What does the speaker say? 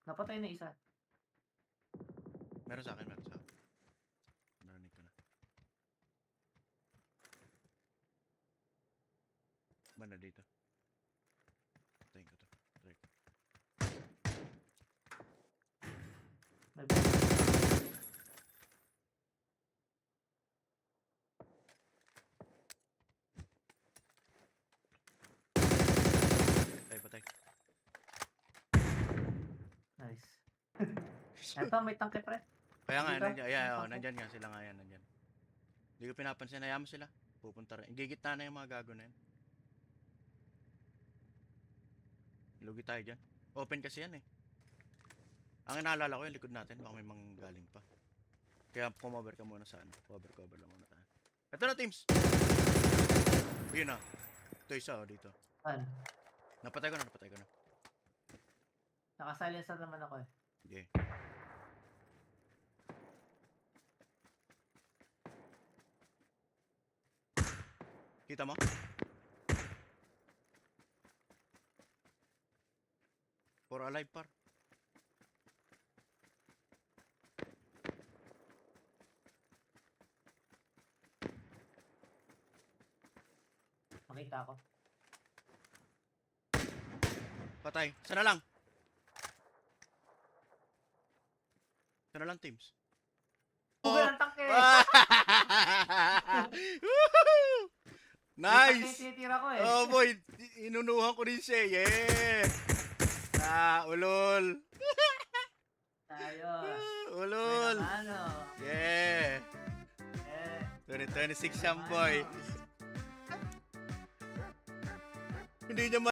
Napatay na isa. Meron sa akin. Narinig ko na. Banda dito. Patayin ko to. Try ko. May Patay. Nice. Eto, may tangke pre. Kaya nga, Dito? nandiyan, May tangke. nandyan nga sila nga yan, nandyan. Hindi ko pinapansin, hayaan mo sila. Pupunta rin. Gigit na yung mga gago na yan. Lugi tayo dyan. Open kasi yan eh. Ang inaalala ko yung likod natin, baka may manggaling pa. Kaya kumover ka muna sa ano. Cover lang muna tayo. Ito na teams! Yun na. Ito isa dito. Saan? Napatay ko na. Naka-silencer naman ako eh. Sige. Kita mo? For alive par. Makita ako. Patay. Sana lang teams. Uber ang tangke! Woohoo! Nice! Nice! Tinitira ko eh. Oh boy, inunuhan ko din siya. Yeah! Ulol. Ayos. Ulol. May namano. Yeah. Eh. 2026 yan boy. Hindi niya